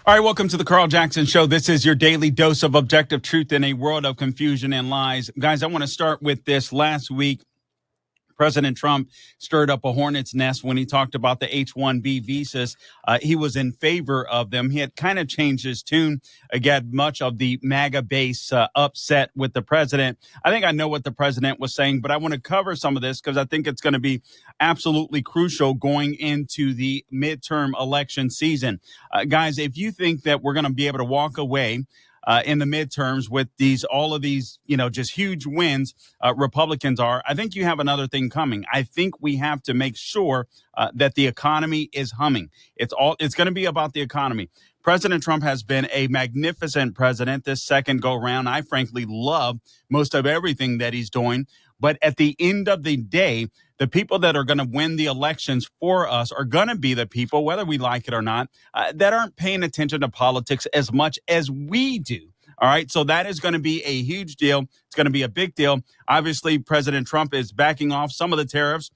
All right, welcome to the Carl Jackson Show. This is your daily dose of objective truth in a world of confusion and lies. Guys, I want to start with this. Last week, President Trump stirred up a hornet's nest when he talked about the H-1B visas. He was in favor of them. He had kind of changed his tune. Again, much of the MAGA base upset with the president. I think I know what the president was saying, but I want to cover some of this because I think it's going to be absolutely crucial going into the midterm election season. Guys, if you think that we're going to be able to walk away in the midterms with all of these, just huge wins, Republicans are, I think you have another thing coming. I think we have to make sure that the economy is humming. It's going to be about the economy. President Trump has been a magnificent president this second go round. I frankly love most of everything that he's doing. But at the end of the day, the people that are going to win the elections for us are going to be the people, whether we like it or not, that aren't paying attention to politics as much as we do. All right. So that is going to be a huge deal. It's going to be a big deal. Obviously, President Trump is backing off some of the tariffs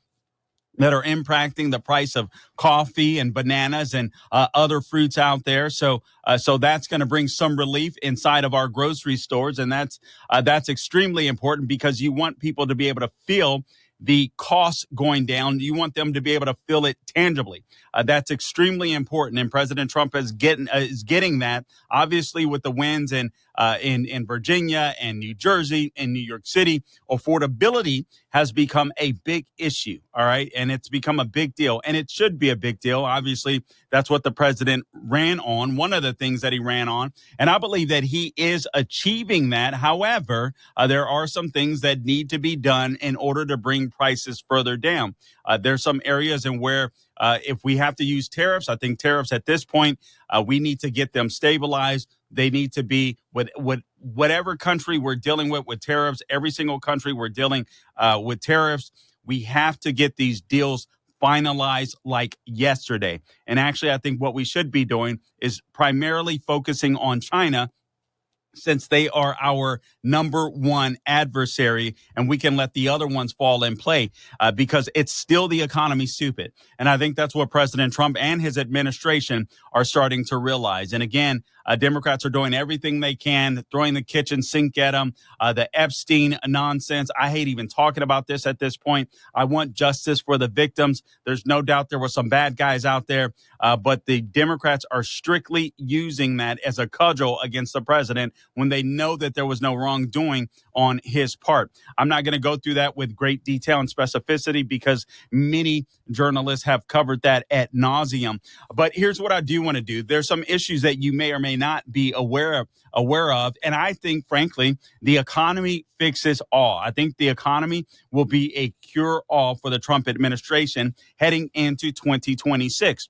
that are impacting the price of coffee and bananas and other fruits out there. So that's going to bring some relief inside of our grocery stores. And that's extremely important because you want people to be able to feel the costs going down. You want them to be able to feel it tangibly. That's extremely important. And President Trump is getting that, obviously, with the wins in Virginia and New Jersey and New York City. Affordability has become a big issue. All right. And it's become a big deal. And it should be a big deal. Obviously, that's what the president ran on. One of the things that he ran on. And I believe that he is achieving that. However, there are some things that need to be done in order to bring prices further down. There's some areas in where if we have to use tariffs, I think tariffs at this point, we need to get them stabilized. They need to be with whatever country we're dealing with tariffs. Every single country we're dealing with tariffs. We have to get these deals finalized like yesterday. And actually, I think what we should be doing is primarily focusing on China, since they are our number one adversary, and we can let the other ones fall in play because it's still the economy, stupid. And I think that's what President Trump and his administration are starting to realize. And again, Democrats are doing everything they can, throwing the kitchen sink at them. The Epstein nonsense. I hate even talking about this at this point. I want justice for the victims. There's no doubt there were some bad guys out there, but the Democrats are strictly using that as a cudgel against the president when they know that there was no wrongdoing on his part. I'm not going to go through that with great detail and specificity because many journalists have covered that ad nauseum. But here's what I do want to do. There's some issues that you may or may not be aware of. And I think, frankly, the economy fixes all. I think the economy will be a cure-all for the Trump administration heading into 2026.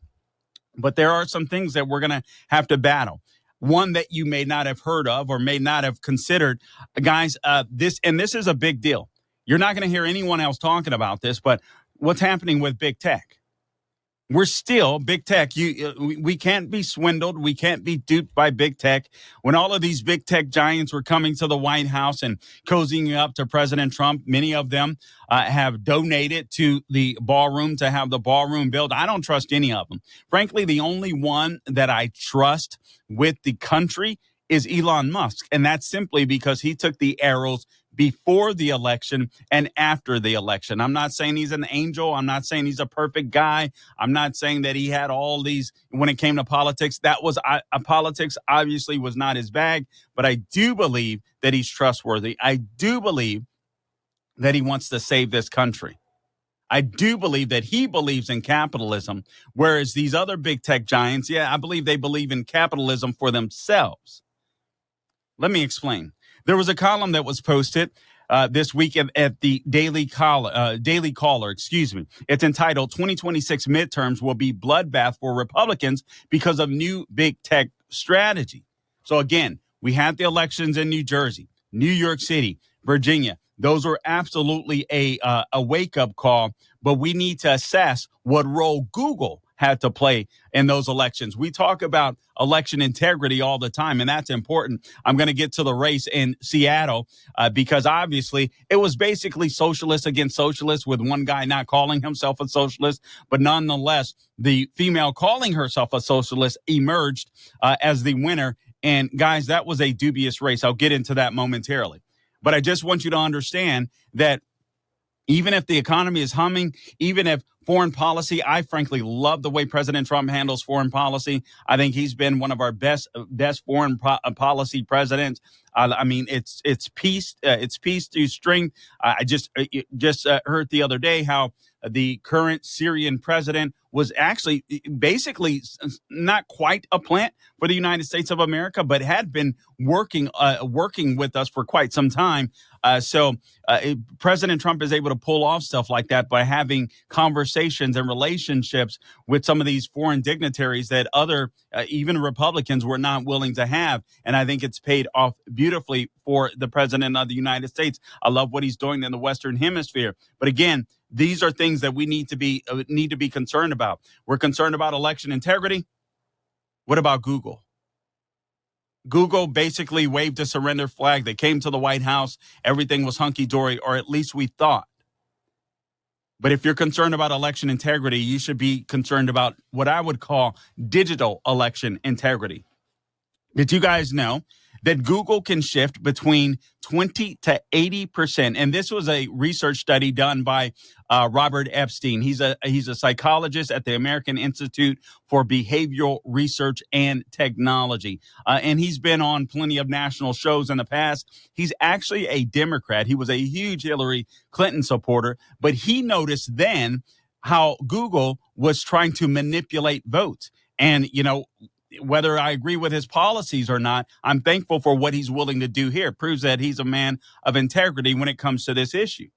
But there are some things that we're going to have to battle. One that you may not have heard of or may not have considered, guys, this is a big deal. You're not going to hear anyone else talking about this, but what's happening with big tech? We're still big tech. We can't be swindled. We can't be duped by big tech. When all of these big tech giants were coming to the White House and cozying up to President Trump, many of them have donated to the ballroom to have the ballroom built. I don't trust any of them. Frankly, the only one that I trust with the country is Elon Musk. And that's simply because he took the arrows before the election and after the election. I'm not saying he's an angel. I'm not saying he's a perfect guy. I'm not saying that he had all these when it came to politics. That was politics obviously was not his bag, but I do believe that he's trustworthy. I do believe that he wants to save this country. I do believe that he believes in capitalism, whereas these other big tech giants, I believe they believe in capitalism for themselves. Let me explain. There was a column that was posted this week at the Daily Caller. It's entitled 2026 Midterms Will Be Bloodbath for Republicans Because of New Big Tech Strategy. So again, we had the elections in New Jersey, New York City, Virginia. Those were absolutely a wake-up call, but we need to assess what role Google had to play in those elections. We talk about election integrity all the time, and that's important. I'm going to get to the race in Seattle because obviously it was basically socialist against socialist, with one guy not calling himself a socialist, but nonetheless, the female calling herself a socialist emerged as the winner. And guys, that was a dubious race. I'll get into that momentarily. But I just want you to understand that even if the economy is humming, even if foreign policy, I frankly love the way President Trump handles foreign policy. I think he's been one of our best foreign policy presidents. I mean, it's peace through strength. I just heard the other day how the current Syrian president was actually basically not quite a plant for the United States of America, but had been working with us for quite some time. So President Trump is able to pull off stuff like that by having conversations and relationships with some of these foreign dignitaries that other, even Republicans, were not willing to have. And I think it's paid off beautifully for the president of the United States. I love what he's doing in the Western Hemisphere. But again, these are things that we need to be concerned about. We're concerned about election integrity. What about Google? Google basically waved a surrender flag. They came to the White House. Everything was hunky-dory, or at least we thought. But if you're concerned about election integrity, you should be concerned about what I would call digital election integrity. Did you guys know that Google can shift between 20 to 80%? And this was a research study done by Robert Epstein. He's a psychologist at the American Institute for Behavioral Research and Technology. And he's been on plenty of national shows in the past. He's actually a Democrat. He was a huge Hillary Clinton supporter, but he noticed then how Google was trying to manipulate votes. And, you know, whether I agree with his policies or not, I'm thankful for what he's willing to do here. It proves that he's a man of integrity when it comes to this issue.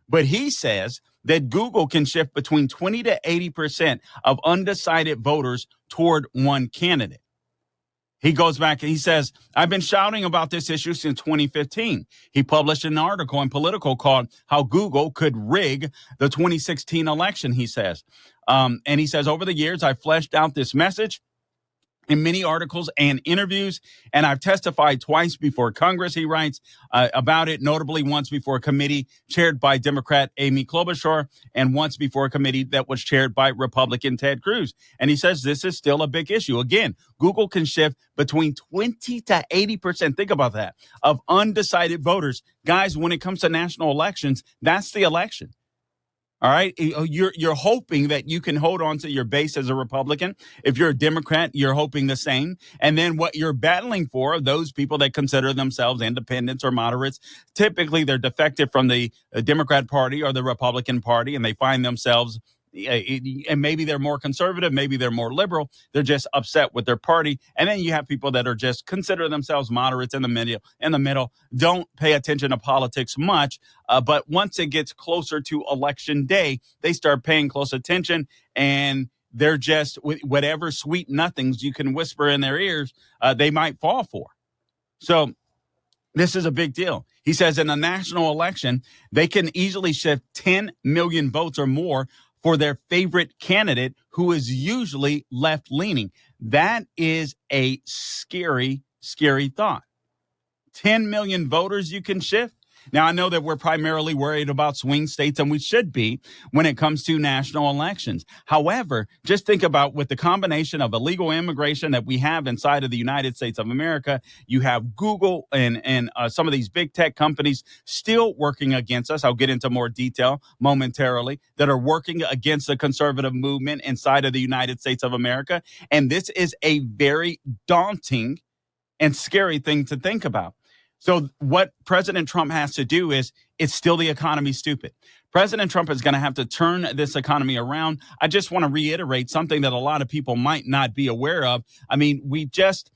But he says that Google can shift between 20 to 80% of undecided voters toward one candidate. He goes back and he says, I've been shouting about this issue since 2015. He published an article in Politico called How Google Could Rig the 2016 Election, he says. And he says, over the years, I've fleshed out this message in many articles and interviews, and I've testified twice before Congress, he writes, about it, notably once before a committee chaired by Democrat Amy Klobuchar and once before a committee that was chaired by Republican Ted Cruz. And he says this is still a big issue. Again, Google can shift between 20 to 80%, think about that, of undecided voters. Guys, when it comes to national elections, that's the election. All right. You're hoping that you can hold on to your base as a Republican. If you're a Democrat, you're hoping the same. And then what you're battling for are those people that consider themselves independents or moderates. Typically, they're defective from the Democrat Party or the Republican Party, and they find themselves, and maybe they're more conservative, maybe they're more liberal. They're just upset with their party. And then you have people that are just consider themselves moderates in the middle, don't pay attention to politics much. But once it gets closer to election day, they start paying close attention, and they're just whatever sweet nothings you can whisper in their ears, they might fall for. So this is a big deal. He says in a national election, they can easily shift 10 million votes or more for their favorite candidate, who is usually left-leaning. That is a scary, scary thought. 10 million voters you can shift. Now, I know that we're primarily worried about swing states, and we should be when it comes to national elections. However, just think about with the combination of illegal immigration that we have inside of the United States of America, you have Google and some of these big tech companies still working against us. I'll get into more detail momentarily, that are working against the conservative movement inside of the United States of America. And this is a very daunting and scary thing to think about. So what President Trump has to do is, it's still the economy stupid. President Trump is going to have to turn this economy around. I just want to reiterate something that a lot of people might not be aware of. I mean, we just,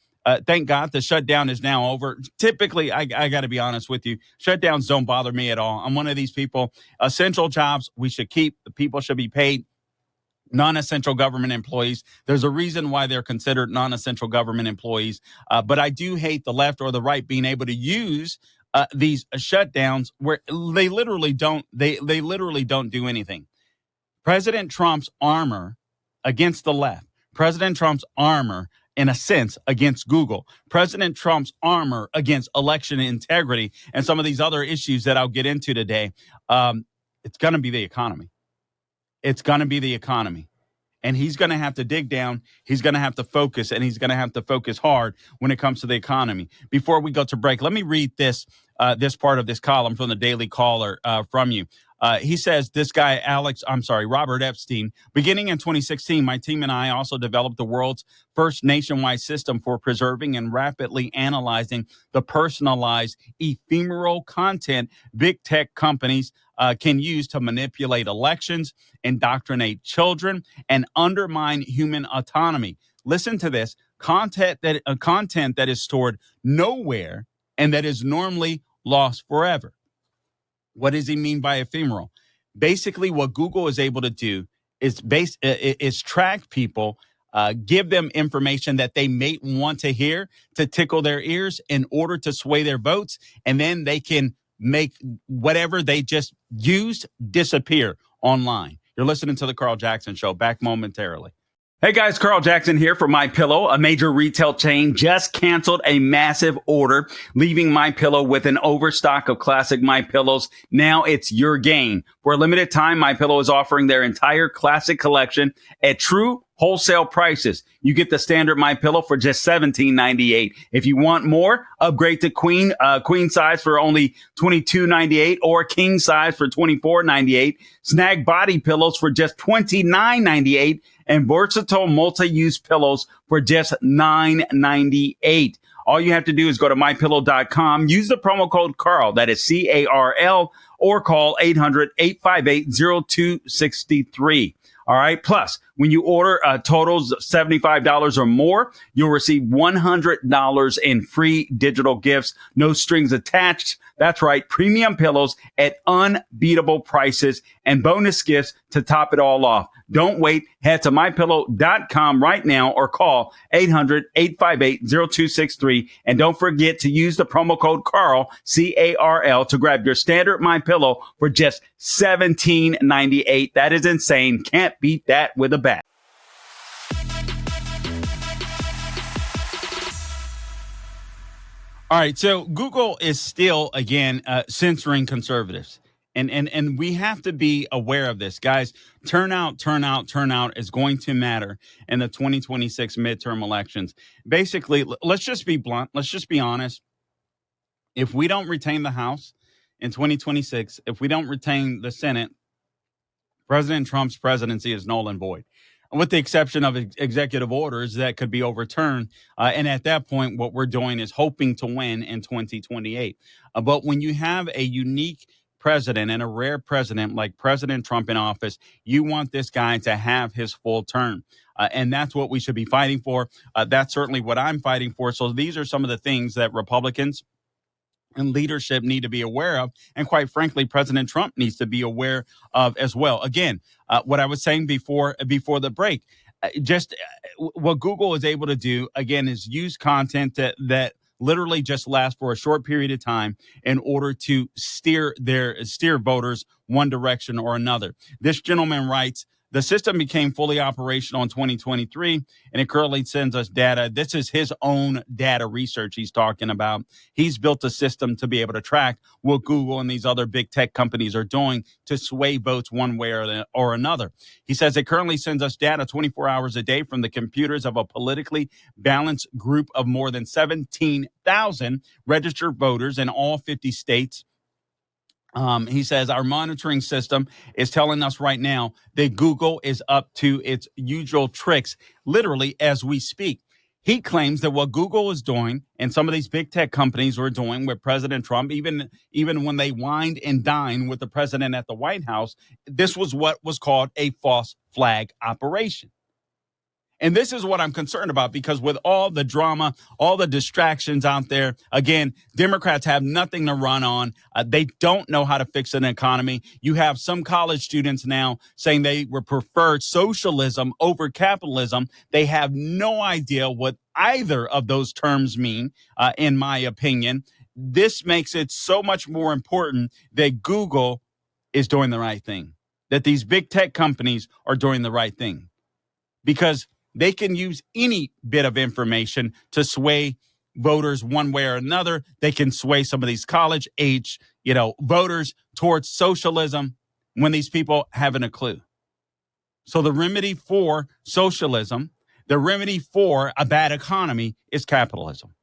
thank God the shutdown is now over. Typically, I got to be honest with you, shutdowns don't bother me at all. I'm one of these people. Essential jobs we should keep. The people should be paid. Non-essential government employees, there's a reason why they're considered non-essential government employees. But I do hate the left or the right being able to use these shutdowns where they literally don't do anything. President Trump's armor against the left. President Trump's armor, in a sense, against Google. President Trump's armor against election integrity and some of these other issues that I'll get into today. It's going to be the economy. It's going to be the economy. And he's going to have to dig down. He's going to have to focus, and he's going to have to focus hard when it comes to the economy. Before we go to break, let me read this part of this column from the Daily Caller from you. He says, this guy, Robert Epstein, beginning in 2016, my team and I also developed the world's first nationwide system for preserving and rapidly analyzing the personalized ephemeral content big tech companies can use to manipulate elections, indoctrinate children, and undermine human autonomy. Listen to this: content that is stored nowhere and that is normally lost forever. What does he mean by ephemeral? Basically, what Google is able to do is track people, give them information that they may want to hear to tickle their ears in order to sway their votes, and then they can make whatever they just used disappear online. You're listening to the Carl Jackson Show. Back momentarily. Hey guys, Carl Jackson here for MyPillow. A major retail chain just canceled a massive order, leaving MyPillow with an overstock of classic MyPillows. Now it's your gain. For a limited time, MyPillow is offering their entire classic collection at true wholesale prices. You get the standard MyPillow for just $17.98. If you want more, upgrade to queen size for only $22.98 or king size for $24.98. Snag body pillows for just $29.98 and versatile multi-use pillows for just $9.98. All you have to do is go to mypillow.com, use the promo code Carl, that is CARL, or call 800-858-0263. All right. Plus, when you order totals of $75 or more, you'll receive $100 in free digital gifts. No strings attached. That's right. Premium pillows at unbeatable prices and bonus gifts to top it all off. Don't wait. Head to mypillow.com right now or call 800-858-0263. And don't forget to use the promo code Carl, CARL, to grab your standard MyPillow for just $17.98. That is insane. Can't beat that with a bat. All right, so Google is still, again, censoring conservatives. And we have to be aware of this. Guys, turnout is going to matter in the 2026 midterm elections. Basically, let's just be blunt. Let's just be honest. If we don't retain the House in 2026, if we don't retain the Senate, President Trump's presidency is null and void, with the exception of executive orders that could be overturned. And at that point, what we're doing is hoping to win in 2028. But when you have a unique president and a rare president like President Trump in office, you want this guy to have his full term. And that's what we should be fighting for. That's certainly what I'm fighting for. So these are some of the things that Republicans and leadership need to be aware of. And quite frankly, President Trump needs to be aware of as well. Again, what I was saying before the break, what Google is able to do, again, is use content that literally just lasts for a short period of time in order to steer voters one direction or another. This gentleman writes, the system became fully operational in 2023, and it currently sends us data. This is his own data research he's talking about. He's built a system to be able to track what Google and these other big tech companies are doing to sway votes one way or another. He says it currently sends us data 24 hours a day from the computers of a politically balanced group of more than 17,000 registered voters in all 50 states. He says our monitoring system is telling us right now that Google is up to its usual tricks, literally as we speak. He claims that what Google is doing and some of these big tech companies are doing with President Trump, even when they wined and dined with the president at the White House, this was what was called a false flag operation. And this is what I'm concerned about, because with all the drama, all the distractions out there, again, Democrats have nothing to run on. They don't know how to fix an economy. You have some college students now saying they would prefer socialism over capitalism. They have no idea what either of those terms mean, in my opinion. This makes it so much more important that Google is doing the right thing, that these big tech companies are doing the right thing. because they can use any bit of information to sway voters one way or another. They can sway some of these college age, voters towards socialism when these people haven't a clue. So the remedy for socialism, the remedy for a bad economy is capitalism,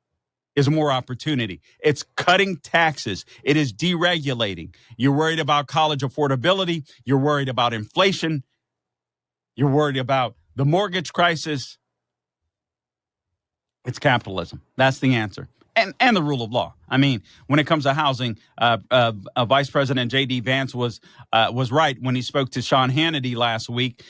is more opportunity. It's cutting taxes. It is deregulating. You're worried about college affordability. You're worried about inflation. You're worried about the mortgage crisis. It's capitalism. That's the answer. And the rule of law. I mean, when it comes to housing, Vice President J.D. Vance was right when he spoke to Sean Hannity last week.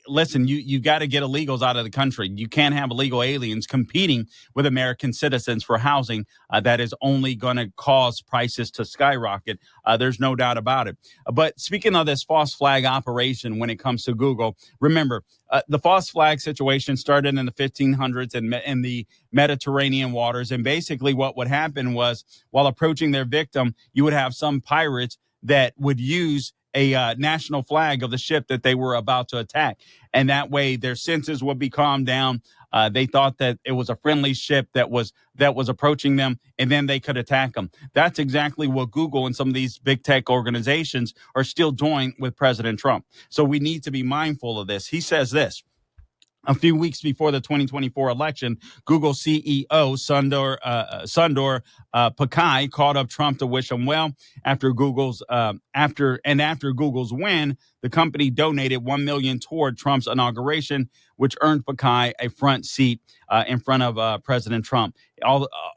Listen, you got to get illegals out of the country. You can't have illegal aliens competing with American citizens for housing. That is only going to cause prices to skyrocket. There's no doubt about it. But speaking of this false flag operation when it comes to Google, remember, the false flag situation started in the 1500s in the Mediterranean waters. And basically what would happen was while approaching their victim, you would have some pirates that would use a national flag of the ship that they were about to attack. And that way their senses would be calmed down. They thought that it was a friendly ship that was approaching them, and then they could attack them. That's exactly what Google and some of these big tech organizations are still doing with President Trump. So we need to be mindful of this. He says this. A few weeks before the 2024 election, Google CEO Sundar Pichai called up Trump to wish him well. After Google's win, the company donated $1 million toward Trump's inauguration, which earned Pichai a front seat in front of President Trump.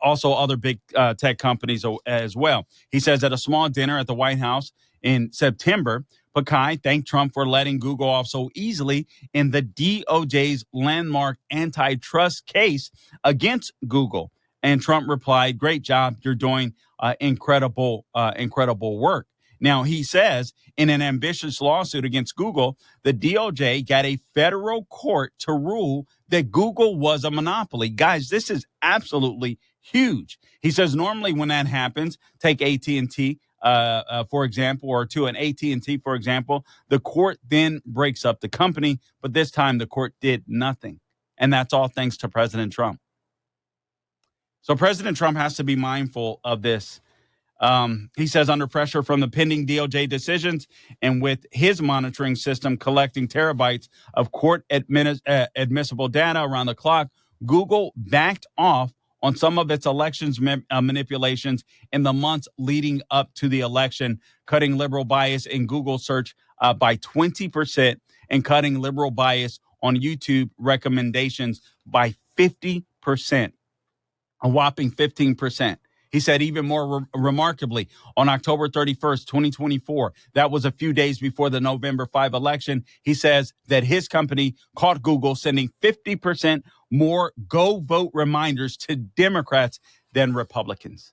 Also, other big tech companies as well. He says at a small dinner at the White House in September, Pichai thanked Trump for letting Google off so easily in the DOJ's landmark antitrust case against Google. And Trump replied, "Great job. You're doing incredible work." Now, he says in an ambitious lawsuit against Google, the DOJ got a federal court to rule that Google was a monopoly. Guys, this is absolutely huge. He says normally when that happens, take AT&T, for example, or to an AT&T, for example, the court then breaks up the company. But this time the court did nothing. And that's all thanks to President Trump. So President Trump has to be mindful of this. He says under pressure from the pending DOJ decisions and with his monitoring system collecting terabytes of court admissible data around the clock, Google backed off on some of its elections manipulations in the months leading up to the election, cutting liberal bias in Google search by 20% and cutting liberal bias on YouTube recommendations by 50%, a whopping 15%. He said even more remarkably, on October 31st, 2024, that was a few days before the November 5 election, he says that his company caught Google sending 50% more go vote reminders to Democrats than Republicans.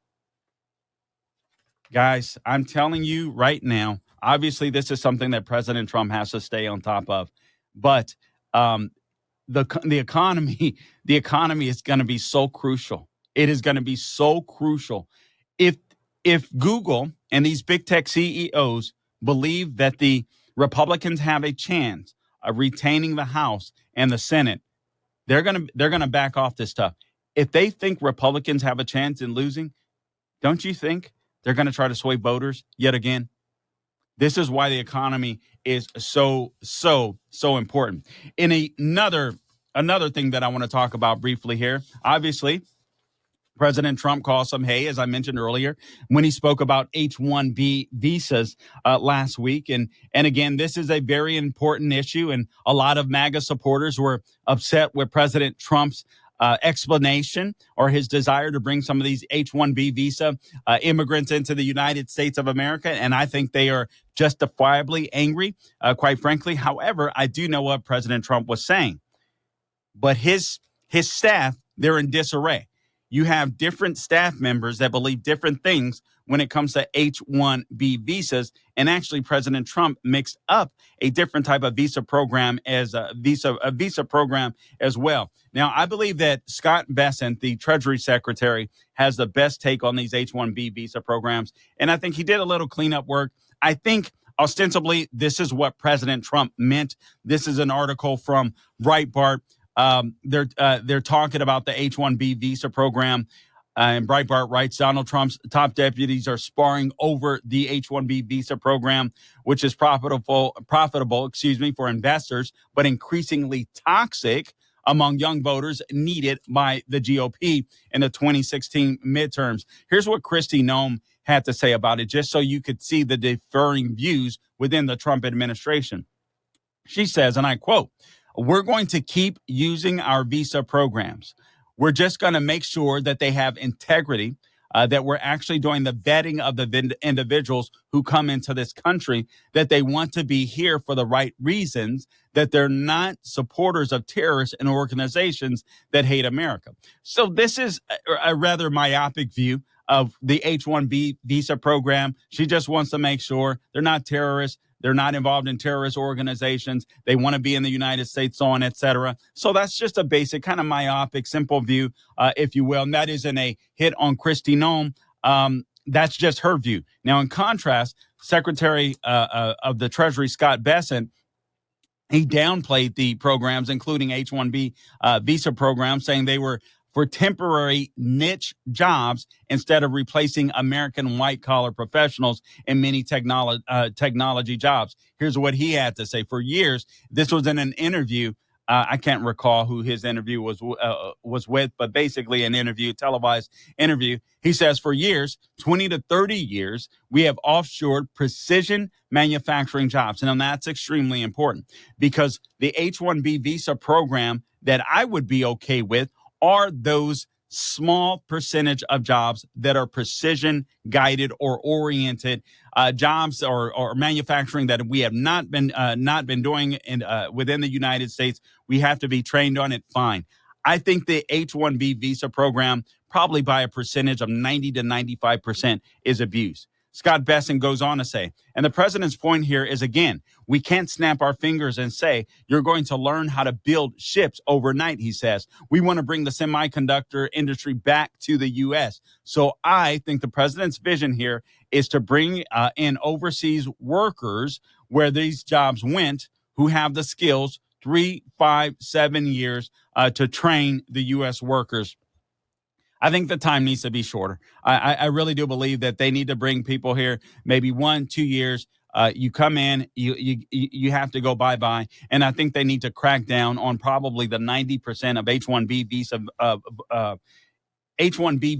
Guys, I'm telling you right now, obviously this is something that President Trump has to stay on top of, but the economy is going to be so crucial. It is going to be so crucial. If Google and these big tech CEOs believe that the Republicans have a chance of retaining the House and the Senate, they're gonna back off this stuff. If they think Republicans have a chance in losing, don't you think they're going to try to sway voters yet again? This is why the economy is so important. In another thing that I want to talk about briefly here, obviously, President Trump caused some hay, as I mentioned earlier, when he spoke about H-1B visas last week. And again, this is a very important issue. And a lot of MAGA supporters were upset with President Trump's explanation or his desire to bring some of these H-1B visa immigrants into the United States of America. And I think they are justifiably angry, quite frankly. However, I do know what President Trump was saying. But his staff, they're in disarray. You have different staff members that believe different things when it comes to H-1B visas. And actually, President Trump mixed up a different type of visa program as a visa program as well. Now, I believe that Scott Bessent, the Treasury Secretary, has the best take on these H-1B visa programs. And I think he did a little cleanup work. I think Ostensibly, this is what President Trump meant. This is an article from Breitbart. They're talking about the H-1B visa program. And Breitbart writes, Donald Trump's top deputies are sparring over the H-1B visa program, which is profitable, for investors, but increasingly toxic among young voters needed by the GOP in the 2016 midterms. Here's what Kristi Noem had to say about it, just so you could see the differing views within the Trump administration. She says, and I quote, "We're going to keep using our visa programs. We're just going to make sure that they have integrity, that we're actually doing the vetting of the individuals who come into this country, that they want to be here for the right reasons, that they're not supporters of terrorists and organizations that hate America." So this is a rather myopic view of the H-1B visa program. She just wants to make sure they're not terrorists. They're not involved in terrorist organizations. They want to be in the United States, so on, et cetera. So that's just a basic kind of myopic, simple view, if you will. And that isn't a hit on Kristi Noem. That's just her view. Now, in contrast, Secretary of the Treasury, Scott Bessent, he downplayed the programs, including H-1B visa programs, saying they were for temporary niche jobs instead of replacing American white-collar professionals in many technology jobs. Here's what he had to say. For years, this was in an interview. I can't recall who his interview was with, but basically an interview, televised interview. He says, for years, 20 to 30 years, we have offshored precision manufacturing jobs. And that's extremely important because the H-1B visa program that I would be okay with are those small percentage of jobs that are precision guided or oriented jobs or manufacturing that we have not been doing within the United States. We have to be trained on it. Fine. I think the H-1B visa program, probably by a percentage of 90 to 95%, is abused. Scott Bessent goes on to say, and the president's point here is, again, we can't snap our fingers and say, you're going to learn how to build ships overnight, he says. We want to bring the semiconductor industry back to the U.S. So I think the president's vision here is to bring in overseas workers where these jobs went, who have the skills, 3, 5, 7 years to train the U.S. workers. I think the time needs to be shorter. I really do believe that they need to bring people here, maybe 1, 2 years. You come in, you have to go bye-bye. And I think they need to crack down on probably the 90% of H-1B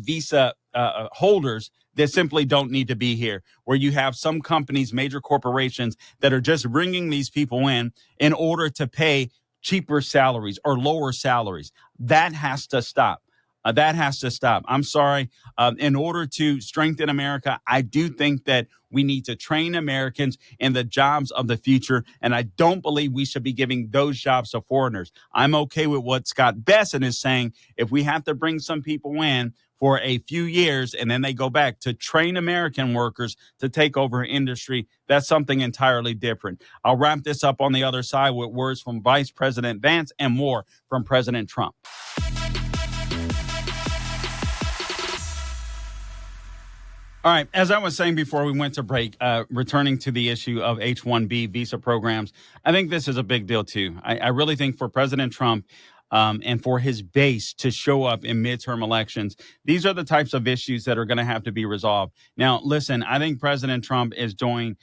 visa holders that simply don't need to be here, where you have some companies, major corporations, that are just bringing these people in order to pay cheaper salaries or lower salaries. That has to stop. That has to stop. I'm sorry. In order to strengthen America, I do think that we need to train Americans in the jobs of the future. And I don't believe we should be giving those jobs to foreigners. I'm okay with what Scott Bessent is saying. If we have to bring some people in for a few years and then they go back to train American workers to take over industry, that's something entirely different. I'll wrap this up on the other side with words from Vice President Vance and more from President Trump. All right. As I was saying before we went to break, returning to the issue of H-1B visa programs, I think this is a big deal, too. I really think for President Trump and for his base to show up in midterm elections, these are the types of issues that are going to have to be resolved. Now, listen, I think President Trump is doing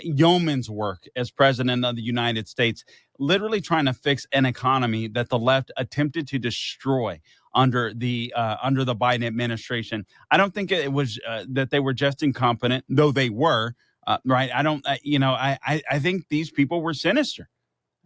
yeoman's work as president of the United States, literally trying to fix an economy that the left attempted to destroy under the Biden administration. I don't think it was that they were just incompetent, though they were. Right? I don't. I think these people were sinister.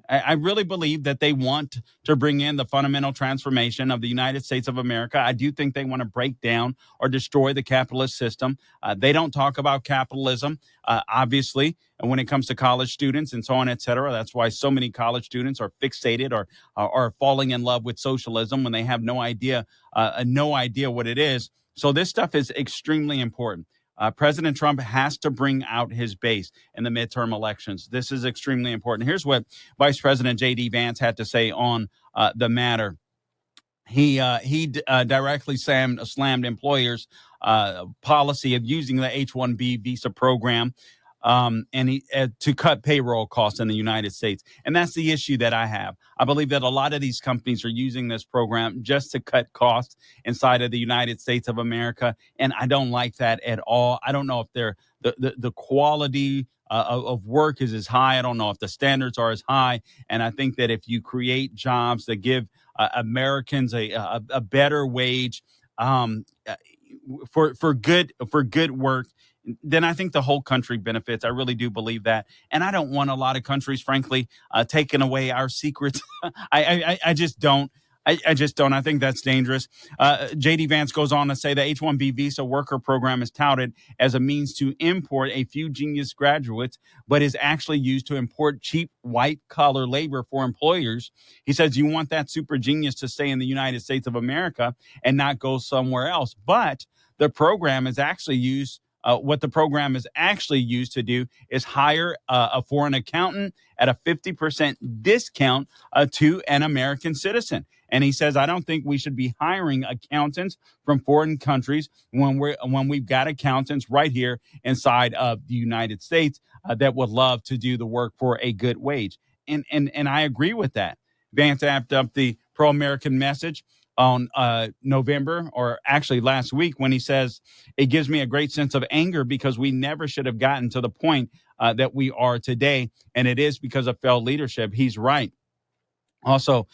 I really believe that they want to bring in the fundamental transformation of the United States of America. I do think they want to break down or destroy the capitalist system. They don't talk about capitalism, obviously, and when it comes to college students and so on, et cetera. That's why so many college students are fixated or are falling in love with socialism when they have no idea what it is. So this stuff is extremely important. President Trump has to bring out his base in the midterm elections. This is extremely important. Here's what Vice President J.D. Vance had to say on the matter. He directly slammed employers' policy of using the H-1B visa program to cut payroll costs in the United States. And that's the issue that I have. I believe that a lot of these companies are using this program just to cut costs inside of the United States of America, and I don't like that at all. I don't know if the quality of work is as high. I don't know if the standards are as high, and I think that if you create jobs that give Americans a better wage, for good work, then I think the whole country benefits. I really do believe that, and I don't want a lot of countries, frankly, taking away our secrets. I just don't. I just don't. I think that's dangerous. JD Vance goes on to say the H-1B visa worker program is touted as a means to import a few genius graduates, but is actually used to import cheap white collar labor for employers. He says you want that super genius to stay in the United States of America and not go somewhere else. But the program is actually used. What the program is actually used to do is hire a foreign accountant at a 50% discount to an American citizen. And he says, I don't think we should be hiring accountants from foreign countries when we've got accountants right here inside of the United States that would love to do the work for a good wage. And I agree with that. Vance amped up the pro-American message on November, or actually last week, when he says, it gives me a great sense of anger because we never should have gotten to the point that we are today. And it is because of failed leadership. He's right. Also,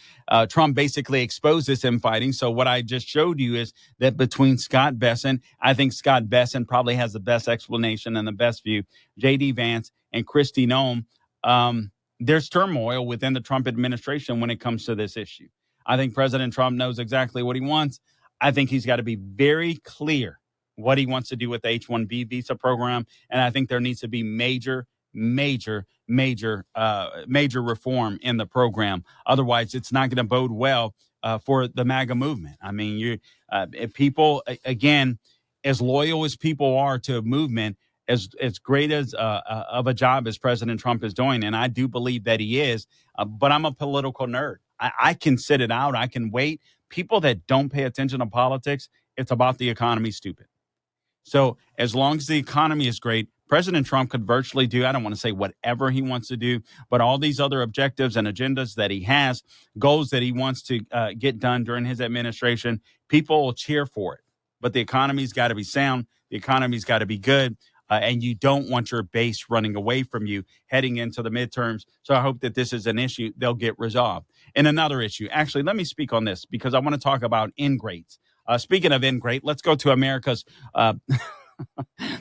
Trump basically exposed this infighting. So what I just showed you is that between Scott Bessent, I think Scott Bessent probably has the best explanation and the best view. J.D. Vance and Kristi Noem, there's turmoil within the Trump administration when it comes to this issue. I think President Trump knows exactly what he wants. I think he's got to be very clear what he wants to do with the H-1B visa program. And I think there needs to be major reform in the program. Otherwise, it's not going to bode well for the MAGA movement. I mean, if people, again, as loyal as people are to a movement, as great as of a job as President Trump is doing, and I do believe that he is, but I'm a political nerd. I can sit it out. I can wait. People that don't pay attention to politics, it's about the economy, stupid. So as long as the economy is great, President Trump could virtually do, I don't want to say whatever he wants to do, but all these other objectives and agendas that he has, goals that he wants to get done during his administration, people will cheer for it. But the economy's got to be sound. The economy's got to be good. And you don't want your base running away from you heading into the midterms. So I hope that this is an issue they'll get resolved. And another issue, actually, let me speak on this because I want to talk about ingrates. Speaking of ingrate, let's go to America's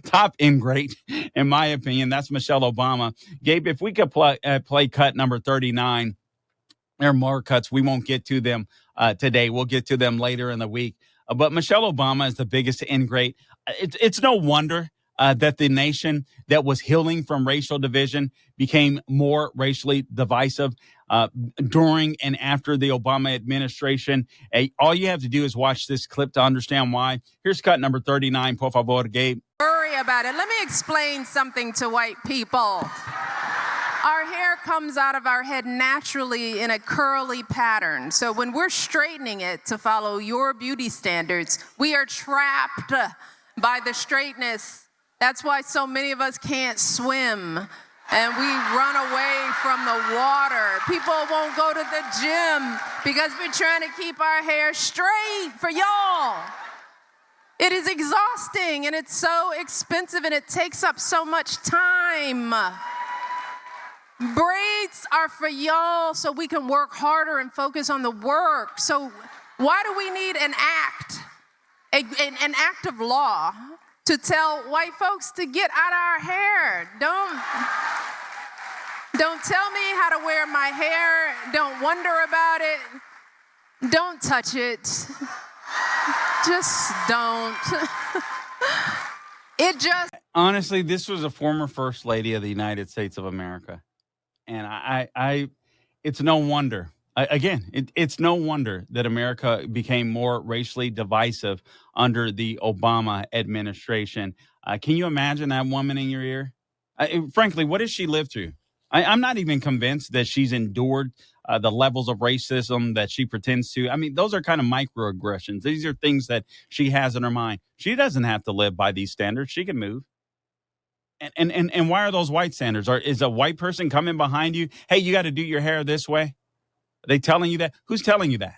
top ingrate, in my opinion. That's Michelle Obama. Gabe, if we could play cut number 39, there are more cuts. We won't get to them today. We'll get to them later in the week. But Michelle Obama is the biggest ingrate. It's no wonder that the nation that was healing from racial division became more racially divisive during and after the Obama administration. All you have to do is watch this clip to understand why. Here's cut number 39, por favor, Gabe. Worry about it. Let me explain something to white people. Our hair comes out of our head naturally in a curly pattern. So when we're straightening it to follow your beauty standards, we are trapped by the straightness. That's why so many of us can't swim and we run away from the water. People won't go to the gym because we're trying to keep our hair straight for y'all. It is exhausting and it's so expensive and it takes up so much time. Braids are for y'all so we can work harder and focus on the work. So why do we need an act, an act of law to tell white folks to get out of our hair? Don't tell me how to wear my hair. Don't wonder about it. Don't touch it. Just don't. Honestly, this was a former First Lady of the United States of America. And it's no wonder. It's no wonder that America became more racially divisive under the Obama administration. Can you imagine that woman in your ear? Frankly, what has she lived through? I'm not even convinced that she's endured the levels of racism that she pretends to. I mean, those are kind of microaggressions. These are things that she has in her mind. She doesn't have to live by these standards. She can move. And why are those white standards? Is a white person coming behind you? Hey, you got to do your hair this way. Are they telling you that? Who's telling you that?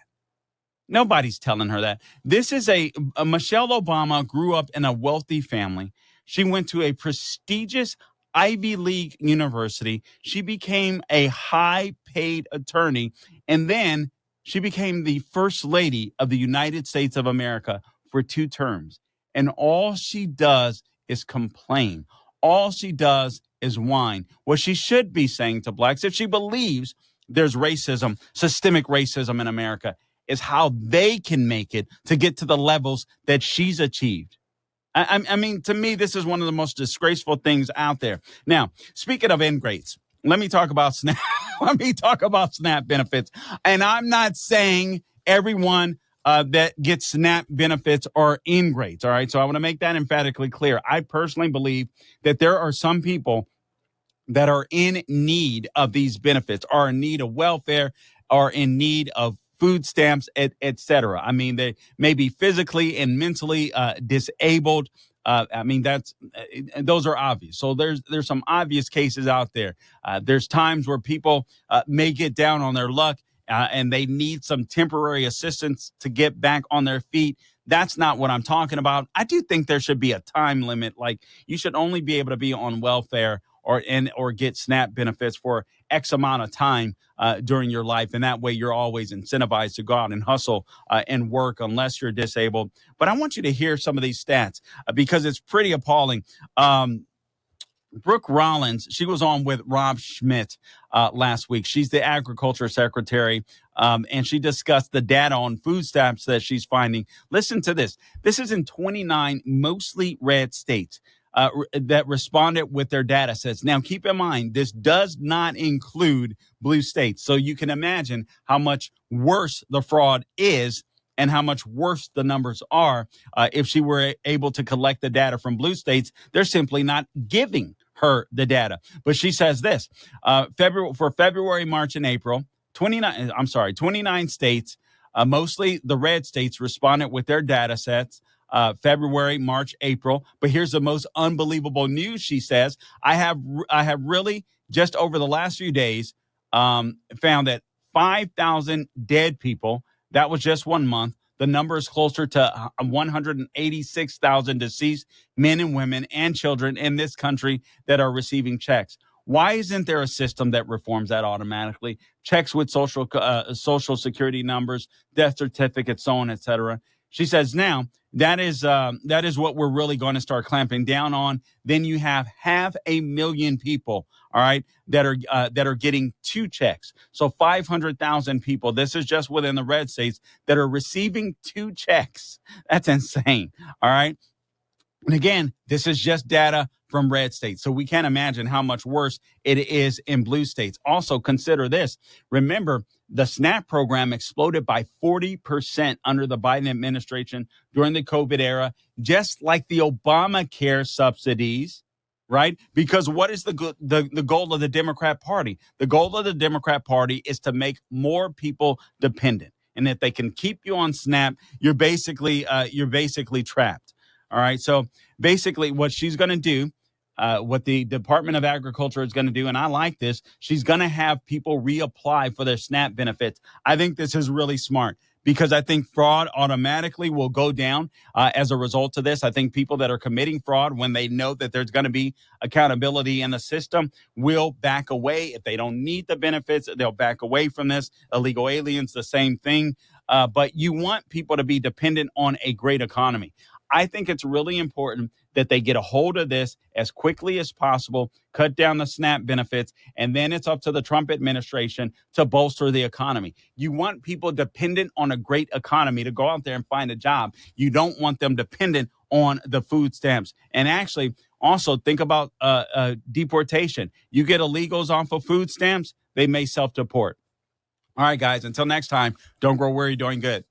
Nobody's telling her that. This is a Michelle Obama grew up in a wealthy family. She went to a prestigious Ivy League university. She became a high paid attorney. And then she became the first lady of the United States of America for 2 terms. And all she does is complain. All she does is whine. What she should be saying to blacks, if she believes there's racism, systemic racism in America, is how they can make it to get to the levels that she's achieved. I mean, to me, this is one of the most disgraceful things out there. Now, speaking of ingrates, let me talk about SNAP. Let me talk about SNAP benefits. And I'm not saying everyone that gets SNAP benefits are ingrates. All right. So I want to make that emphatically clear. I personally believe that there are some people that are in need of these benefits, are in need of welfare, are in need of food stamps, et cetera. I mean, they may be physically and mentally disabled. I mean, those are obvious. So there's some obvious cases out there. There's times where people may get down on their luck and they need some temporary assistance to get back on their feet. That's not what I'm talking about. I do think there should be a time limit. Like, you should only be able to be on welfare or get SNAP benefits for X amount of time during your life. And that way you're always incentivized to go out and hustle and work unless you're disabled. But I want you to hear some of these stats because it's pretty appalling. Brooke Rollins, she was on with Rob Schmidt last week. She's the agriculture secretary, and she discussed the data on food stamps that she's finding. Listen to this. This is in 29 mostly red states that responded with their data sets. Now, keep in mind, this does not include blue states. So you can imagine how much worse the fraud is and how much worse the numbers are. If she were able to collect the data from blue states, they're simply not giving her the data. But she says this, February, March, and April, 29 states, mostly the red states, responded with their data sets. February, March, April. But here's the most unbelievable news. She says, I have really just over the last few days found that 5,000 dead people. That was just 1 month. The number is closer to 186,000 deceased men and women and children in this country that are receiving checks. Why isn't there a system that reforms that automatically? Checks with social security numbers, death certificates, so on, et cetera. She says now that is what we're really going to start clamping down on. Then you have 500,000 people, all right, that are getting 2 checks. So 500,000 people. This is just within the red states that are receiving 2 checks. That's insane. All right. And again, this is just data from red states. So we can't imagine how much worse it is in blue states. Also, consider this. Remember, the SNAP program exploded by 40% under the Biden administration during the COVID era, just like the Obamacare subsidies, right? Because what is the goal of the Democrat Party? The goal of the Democrat Party is to make more people dependent. And if they can keep you on SNAP, you're basically trapped. All right. So basically what she's going to do, what the Department of Agriculture is going to do, and I like this, she's going to have people reapply for their SNAP benefits. I think this is really smart because I think fraud automatically will go down as a result of this. I think people that are committing fraud, when they know that there's going to be accountability in the system, will back away. If they don't need the benefits, they'll back away from this. Illegal aliens, the same thing. But you want people to be dependent on a great economy. I think it's really important that they get a hold of this as quickly as possible, cut down the SNAP benefits, and then it's up to the Trump administration to bolster the economy. You want people dependent on a great economy to go out there and find a job. You don't want them dependent on the food stamps. And actually, also think about deportation. You get illegals off of food stamps, they may self-deport. All right, guys, until next time, don't grow weary doing good.